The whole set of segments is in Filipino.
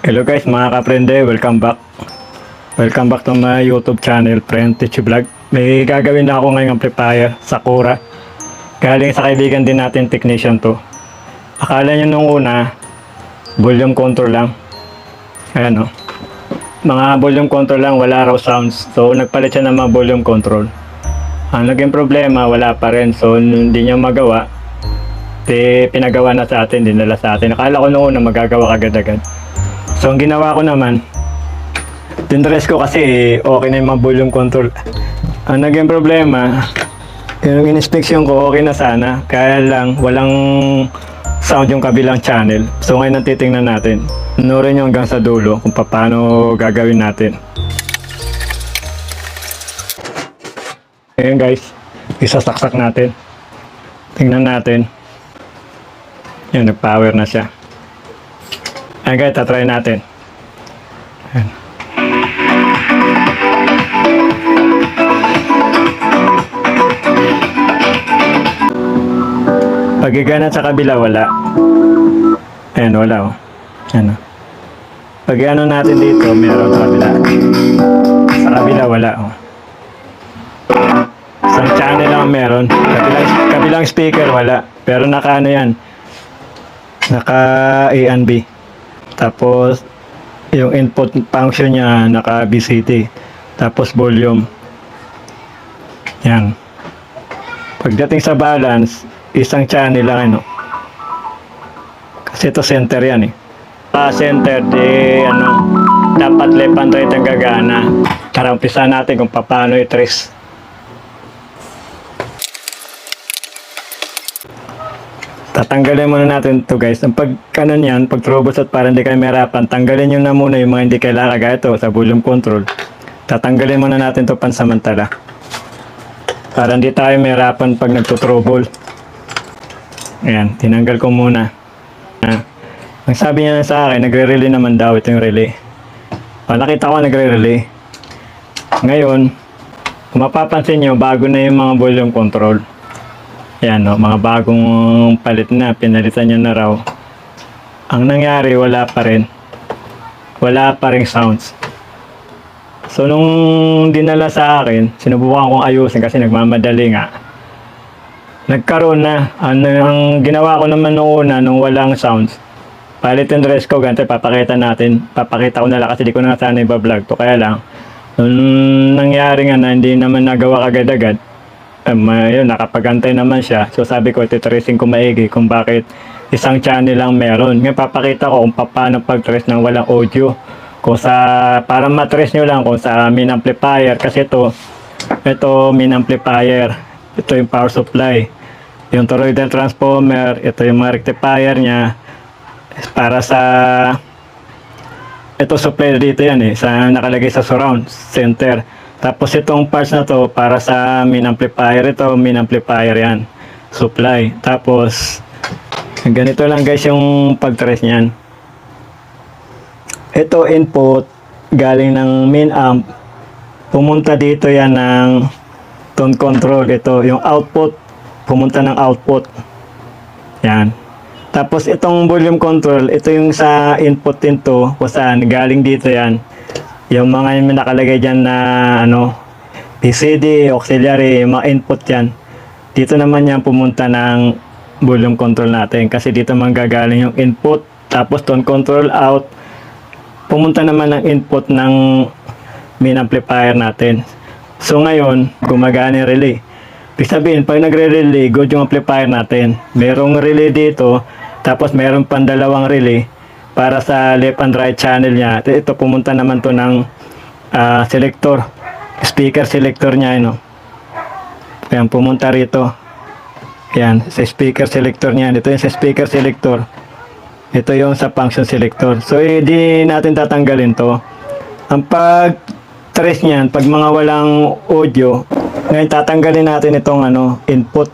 Hello guys mga kaprende, welcome back. Welcome back to my YouTube channel, Friend Teach Vlog. May gagawin na ako ngayong amplifier, Sakura. Galing sa kaibigan din natin, technician to. Akala nyo nung una, volume control lang. Ayan o. Mga volume control lang, wala raw sounds. So nagpalit siya ng mga volume control. Ang naging problema, wala pa rin. So hindi niya magawa. Pinagawa na sa atin, dinala sa atin. Akala ko nung una magagawa agad-agad. So ang ginawa ko naman, tinrest ko kasi okay na yung mga volume control. Ang naging problema, yung inspection ko okay na sana, kaya lang walang sound yung kabilang channel. So ngayon titingnan natin. Nurin nyo hanggang sa dulo kung paano gagawin natin. Ngayon guys, isasaksak natin. Tingnan natin. Yan, nag-power na siya. Ayan guys, tatry natin. Ayan. Pagigana sa kabila, wala. Ayan, wala oh. Ayan oh. Pag ano natin dito, meron sa kabila. Sa kabila, wala oh. Isang channel lang meron. Kabilang speaker, wala. Pero naka ano yan. Naka A and B. Tapos yung input function niya naka BCT. Tapos volume. Yan. Pagdating sa balance, isang channel lang ano. Kasi ito center yan eh. Center di ano, dapat left and right ang gagana. Tara umpisa natin kung paano i-trace. Tatanggalin muna natin to guys. Ang pag kanon yan, pag troubleshoot para hindi kayo mahirapan, tanggalin nyo na muna yung mga hindi kailangan kagaya ito sa volume control. Tatanggalin muna natin to pansamantala. Para hindi tayo mahirapan pag nagtutrouble. Ayan, tinanggal ko muna. Ang sabi niya sa akin, nagre-relay naman daw ito yung relay. Nakita ko nagre-relay. Ngayon, kung mapapansin nyo, bago na yung mga volume control. Yan no, mga bagong palit na, pinalitan niya na raw. Ang nangyari, wala pa rin. Wala pa rin sounds. So nung dinala sa akin, sinubukan kong ayusin kasi nagmamadali nga. Nagkaroon na. Ang ginawa ko naman noong una, nung walang sounds, palit yung dress ko, ganito, papakita natin. Papakita ko na lang kasi di ko na sana iba-vlog to. Kaya lang, nung nangyari nga na hindi naman nagawa agad-agad, yun, nakapagantay naman siya. So sabi ko, titracing ko maigi kung bakit isang channel lang meron. Ngayon papakita ko kung paano pag-trace ng walang audio. Kung sa, para matrace nyo lang kung sa main amplifier. Kasi ito main amplifier. Ito yung power supply. Yung toroidal transformer, ito yung mga rectifier niya. Para sa, ito supply dito yan eh, sa nakalagay sa surround center. Tapos itong parts na to para sa main amplifier. Ito main amplifier yan, supply. Tapos ganito lang guys yung pag-trace niyan. Ito input galing ng main amp, pumunta dito yan ng tone control. Ito yung output, pumunta ng output yan. Tapos itong volume control, ito yung sa input din to, kung saan galing dito yan. Yung mga yung nakalagay dyan na ano, PCD, auxiliary, mga input yan. Dito naman yan pumunta ng volume control natin. Kasi dito manggagaling yung input. Tapos tone control out. Pumunta naman ng input ng main amplifier natin. So ngayon, gumagana yung relay. Ibig sabihin, pag nagre-relay, good yung amplifier natin. Merong relay dito. Tapos meron pang dalawang relay para sa left and right channel niya. Ito pumunta naman to ng selector, speaker selector niya, no. Ayan, pumunta rito. Ayan, sa speaker selector niya. Ito yung sa speaker selector. Ito yung sa function selector. So hindi natin tatanggalin to. Ang pag-trace niyan, pag mga walang audio, ngayon tatanggalin natin itong ano, input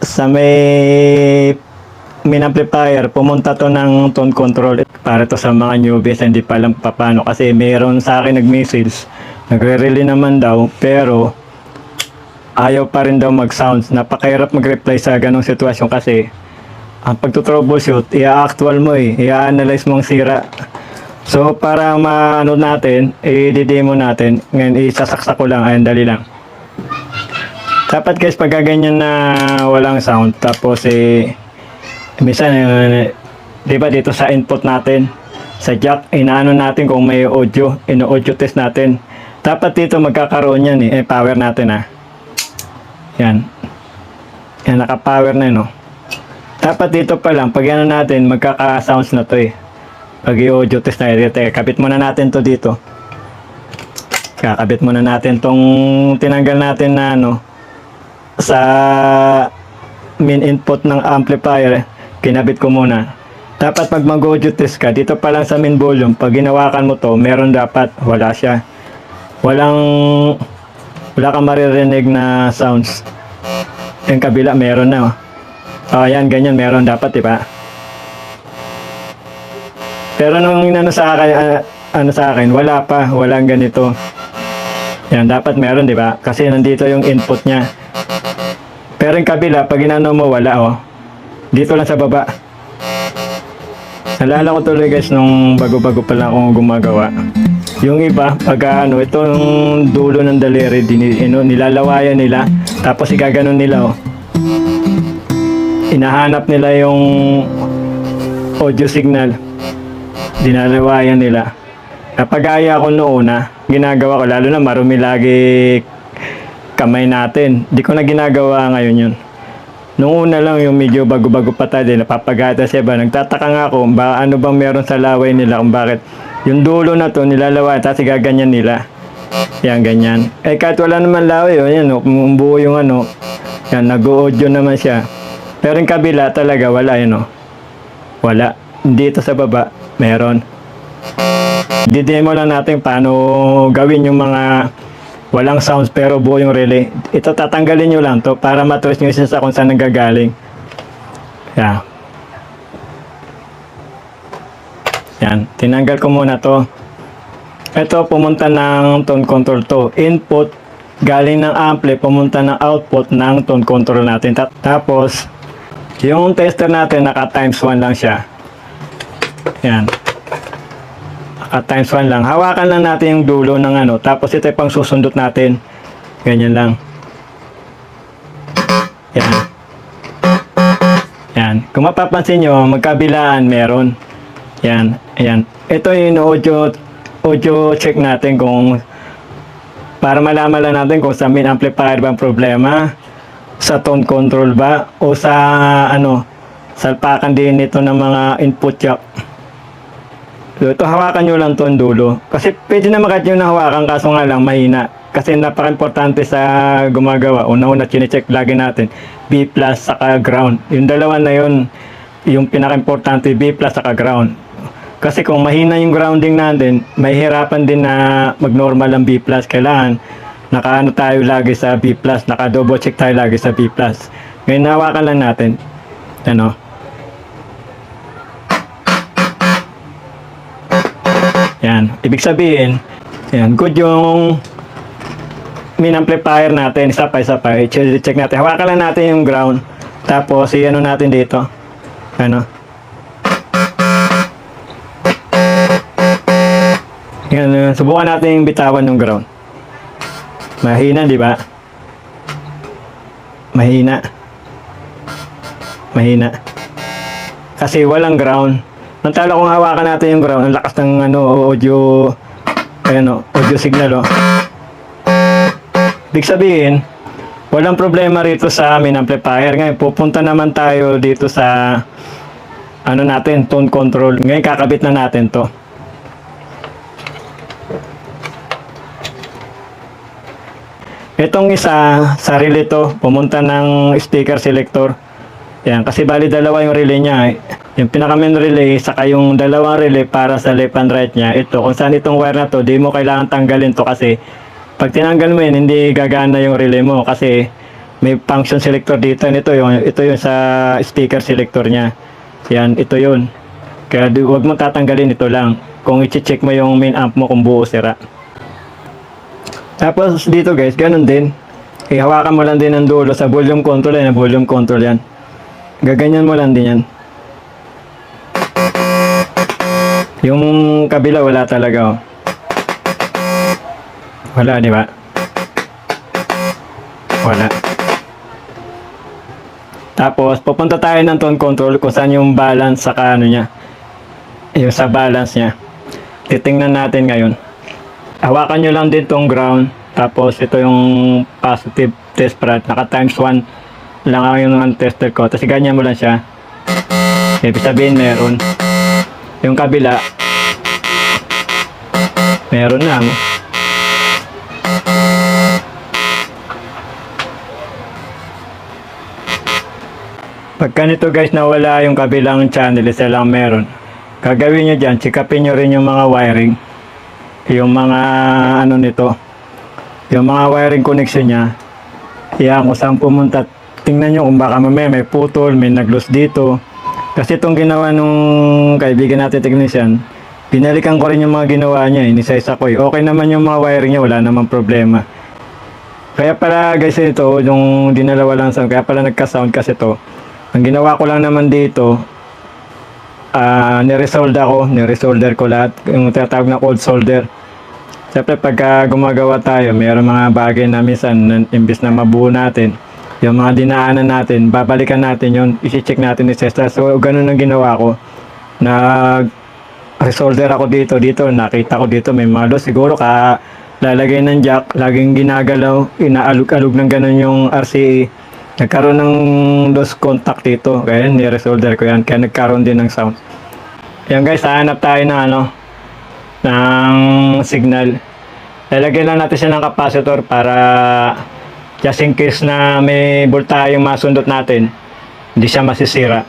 sa may main amplifier, pumunta to ng tone control. Para to sa mga newbies, hindi pa alam paano. Kasi mayroon sa akin nag-message, nagre-relay naman daw, pero ayaw pa rin daw mag-sounds. Napakahirap mag-reply sa ganong sitwasyon kasi ang pagto-troubleshoot, i-actual mo i-analyze mo ang sira. So, para maano natin, i-demo natin. Ngayon, isasaksak ko lang. Ayan, dali lang. Dapat guys, pag ganyan na walang sound, tapos minsan, di ba dito sa input natin, sa jack, inaano natin kung may audio, ino-audio test natin. Dapat dito magkakaroon yan power natin Yan. Yan, naka-power na yun Dapat dito pa lang, pag ano natin, magkaka-sounds na to Pag i-audio test na dito, kabit muna natin to dito. Kakabit muna natin tong tinanggal natin na sa main input ng amplifier. Kinabit ko muna. Dapat pag mag-audio test ka, dito pa lang sa main volume, pag ginawakan mo to, meron dapat, wala siya. Wala kang maririnig na sounds. Yung kabila, meron na yan, ganyan, meron dapat, diba? Pero nung sa akin, wala pa, walang ganito. Yan, dapat meron, di ba? Kasi nandito yung input niya. Pero yung kabila, pag inano mo, wala, Dito lang sa baba. Nalala ko tuloy guys, nung bago-bago pa lang akong gumagawa. Yung iba, pag itong dulo ng daliri, nilalawayan nila, tapos igaganon nila, Inahanap nila yung audio signal. Dinalawayan nila. Kapag aya ko noon ginagawa ko, lalo na marumi lagi kamay natin. Di ko na ginagawa ngayon yun. Noong una lang yung medyo bago-bago pa tayo, napapagata siya ba? Nagtataka nga ako, ano bang meron sa laway nila, kung bakit yung dulo na to nilalawayan, tapos gaganyan nila. Yan, ganyan. Kahit wala naman laway, yan, buo yung yan, nag-audio naman siya. Pero yung kabila talaga, wala wala. Dito sa baba, meron. Didemo lang natin paano gawin yung mga walang sounds pero buo yung relay. Ito tatanggalin nyo lang to para matrace nyo siya sa kung saan nanggagaling. Yan. Yan. Tinanggal ko muna to. Ito pumunta ng tone control to. Input galing ng ampli, pumunta ng output ng tone control natin. Tapos, yung tester natin naka times 1 lang siya. Yan. At times 1 lang. Hawakan lang natin yung dulo ng tapos ito yung pang susundot natin. Ganyan lang. Yan. Yan. Kung mapapansin nyo, magkabilaan meron. Yan. Ayan. Ito yung audio check natin kung para malaman lang natin kung sa main amplifier ba ang problema, sa tone control ba, o sa salpakan din ito ng mga input jack. So, ito hawakan nyo lang to ang dulo. Kasi pwede na kahit nyo nahawakan, kaso nga lang mahina. Kasi napaka-importante sa gumagawa. Una-una, chinecheck lagi natin. B plus saka ground. Yung dalawa na yun, yung pinaka-importante, B plus saka ground. Kasi kung mahina yung grounding natin, may hirapan din na mag-normal ang B plus. Kailangan, naka tayo lagi sa B plus. Naka-double check tayo lagi sa B plus. Ngayon, hawakan lang natin. Yan. Ibig sabihin, yan, good yung main amplifier natin. Isa pa. I-check natin. Hawakan lang natin yung ground. Tapos, natin dito. Yan, subukan natin yung bitawan ng ground. Mahina, di ba? Mahina. Kasi walang ground. Nantala kung hawakan natin yung ground, ang lakas ng audio signal Ibig sabihin, walang problema rito sa main amplifier. Ngayon, pupunta naman tayo dito sa natin, tone control. Ngayon, kakabit na natin to. Itong isa, sa relay to, pumunta ng speaker selector. Yan, kasi bali dalawa yung relay niya. Yung pinaka-main relay, saka yung dalawang relay para sa left and right niya. Ito, kung saan itong wire na to, di mo kailangan tanggalin to kasi pag tinanggal mo yun, hindi gagana yung relay mo kasi may function selector dito. Ito yung sa speaker selector niya. Yan, ito yun. Kaya huwag mo tatanggalin, ito lang. Kung i-check mo yung main amp mo kung buo sira. Tapos dito guys, ganun din. Ihawakan mo lang din ang dulo sa volume control yan. Volume control yan. Gaganyan mo lang din yan. Yung kabila wala talaga, oh. Wala, di ba? Wala. Tapos, pupunta tayo ng tone control kung saan yung balance sa ano niya. Yung sa balance niya. Titingnan natin ngayon. Hawakan nyo lang din tong ground. Tapos, ito yung positive test rod. Naka times 1 lang ang yung tester ko. Tapos, ganyan mo lang siya. Ibig sabihin, meron. Yung kabila, meron na. Pagka nito guys nawala yung kabilang channel, isa lang meron. Gagawin nyo dyan, check-upin nyo rin yung mga wiring. Yung mga ano nito. Yung mga wiring connection nya. Yan kung saan pumunta. Tingnan nyo kung baka may putol, may nag-loose dito. Kasi itong ginawa nung kaibigan natin technician, binalikan ko rin yung mga ginawa niya, inisaysa ko. Okay naman yung mga wiring niya, wala namang problema. Kaya pala guys ito, yung dinalawa lang sound, kaya pala nagka-sound kasi to. Ang ginawa ko lang naman dito, niresolder ko lahat, yung tinatawag na old solder. Siyempre pagka gumagawa tayo, mayroong mga bagay na minsan, imbis na mabuo natin, yung mga dinaanan natin, babalikan natin yun, isi-check natin ni Cesar. So ganun ang ginawa ko. Nag-resolder ako dito, nakita ko dito may mga loss. Siguro lalagay ng jack, laging ginagalaw, inaalog-alog ng ganun yung RCA. Nagkaroon ng lost contact dito, kaya ni-resolder ko yan, kaya nagkaroon din ng sound. Yan guys, hahanap tayo ng signal. Lalagyan lang natin siya ng capacitor para just in case na may voltahe yung masundot natin, hindi siya masisira.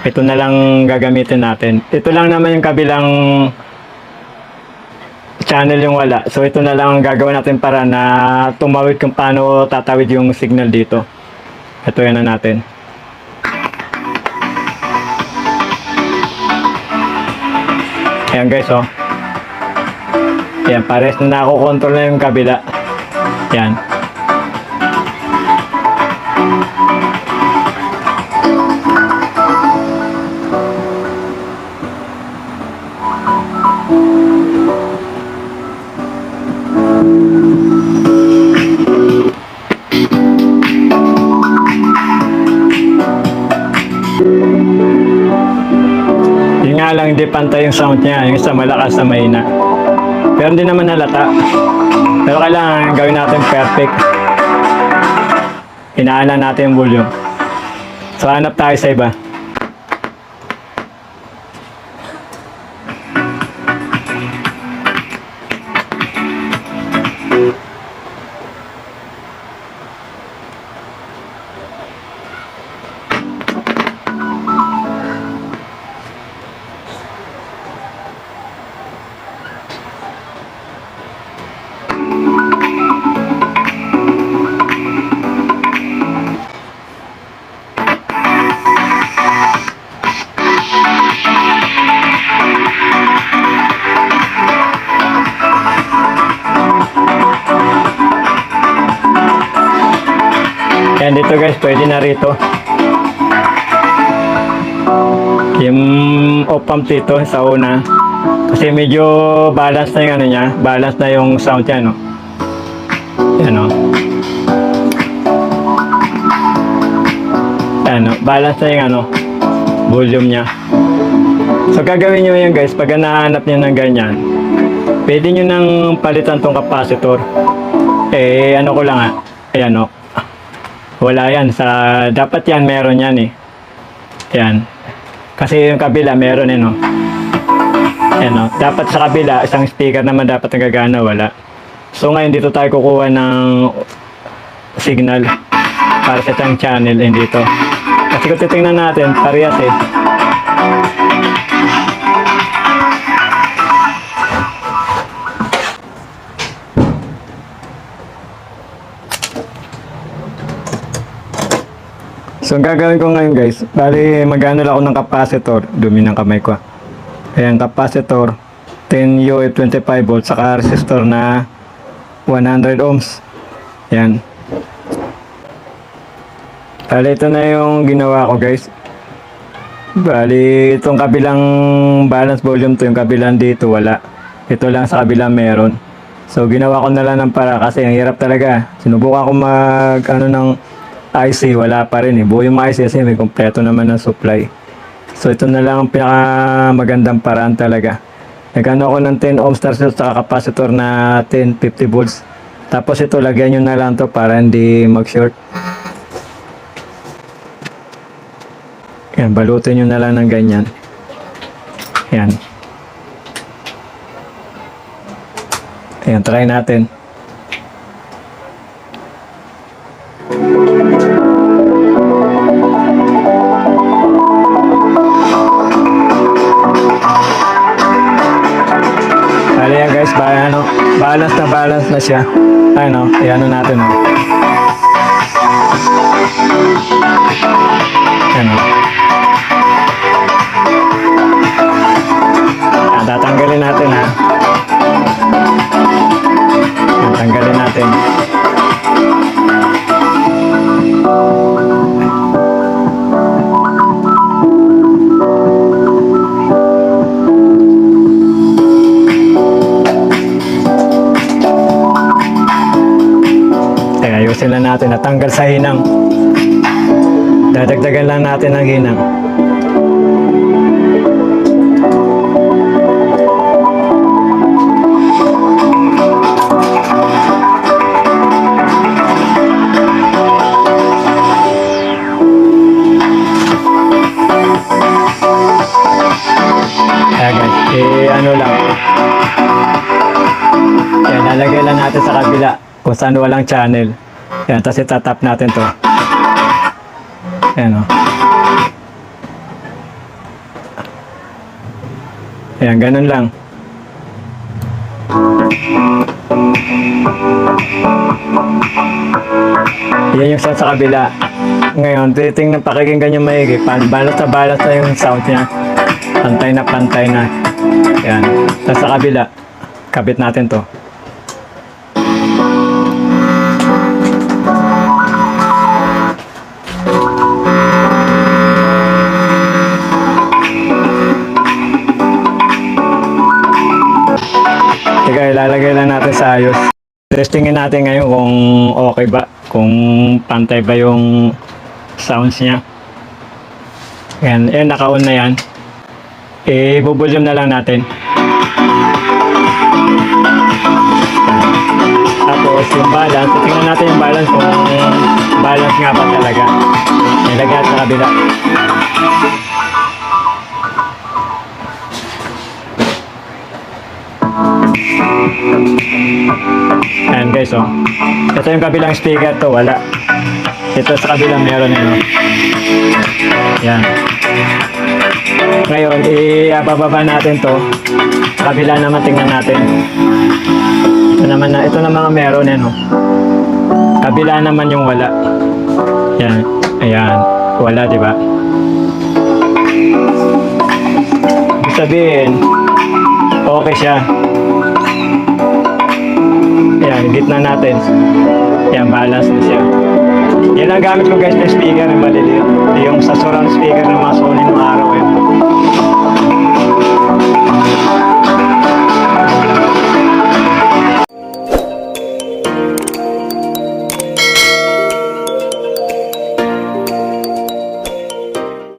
Ito na lang gagamitin natin. Ito lang naman yung kabilang channel yung wala. So ito na lang ang gagawin natin para na tumawid kung paano tatawid yung signal dito. Ito yan na natin. Ayan guys, oh. Ayan, pares na nako-control na yung kabila. Ayan. Yun nga lang, hindi pantay yung sound niya, yung isa malakas sa mahina. Pero hindi naman halata. Pero kailangan gawin natin perfect. Inaanan natin yung volume. So hanap tayo sa iba. Ayan dito guys, pwede na rito. Yung off pump dito sa una. Kasi medyo balance na yung ano niya, balance na yung sound niya, no? Ayan, no? Ayan, no? Balance na yung ano, volume niya. So gagawin nyo yun guys, pag nahanap nyo ng ganyan, pwede nyo nang palitan tong capacitor. Eh, ano ko lang ha, ayan, no? Wala yan, dapat yan, meron yan eh. Yan. Kasi yung kabila, meron eh, no? Yan, no? Dapat sa kabila, isang speaker naman dapat nagagana, wala. So ngayon, dito tayo kukuha ng signal para sa isang channel dito. Kasi kung titingnan natin, parehas eh. So ang gagawin ko ngayon guys, bali mag-ano lang ako ng capacitor, dumi ng kamay ko. Ayan, capacitor 10U at 25 volts saka resistor na 100 ohms. Ayan. Bali, ito na yung ginawa ko guys. Bali, itong kabilang balance volume to, yung kabilang dito wala. Ito lang sa kabilang meron. So, ginawa ko na lang ng para kasi ang hirap talaga. Sinubukan ko mag, ng IC, wala pa rin eh. Buo yung IC kasi may kompleto naman ng supply. So, ito na lang ang pinakamagandang paraan talaga. Nagano ako ng 10 ohms sa capacitor na 1050 volts. Tapos ito, lagyan nyo na lang to para hindi mag-short. Yan, balutin nyo na lang ng ganyan. Yan. Ayan, try natin. Kali yan guys, balance na siya. Ano, ayan natin. Ano. Tatanggalin natin ha. Tanggalin natin. Ayusin lang natin. Natanggal sa hinang. Dadagdagan lang natin ang hinang. Ano lang. Yan, lalagay lang natin sa kabila kung saan walang channel. Yan, tapos itatap natin to. Yan o. Yan, ganun lang. Yan yung sound sa kabila. Ngayon, titingnan, pakikinggan yung maigi. Balas na yung sound niya. Pantay na pantay na. Yan. Tapos sa kabila, kabit natin to. Teka, ilalagay lang natin sa ayos. Testingin natin ngayon kung okay ba. Kung pantay ba yung sounds niya. Yan, naka-on na yan. Bubulyum na lang natin. Tapos yung balance, tingnan natin yung balance kung balance nga ba talaga. Ilagay sa kabila. Ayan guys, oh. Ito yung kabilang speaker to, wala. Ito sa kabilang meron yun. Yan. Ngayon, ibababa natin to. Sa kabila naman, tingnan natin. Ito na mga meron yan, oh. Kabila naman yung wala. Yan. Ayan. Wala, di ba? Ibig sabihin, okay siya. Ayan, gitna natin. Ayan, balance na siya. Yan ang gamit ko guys na speaker, yung maliliit. Yung sa surround speaker ng mga Sony ng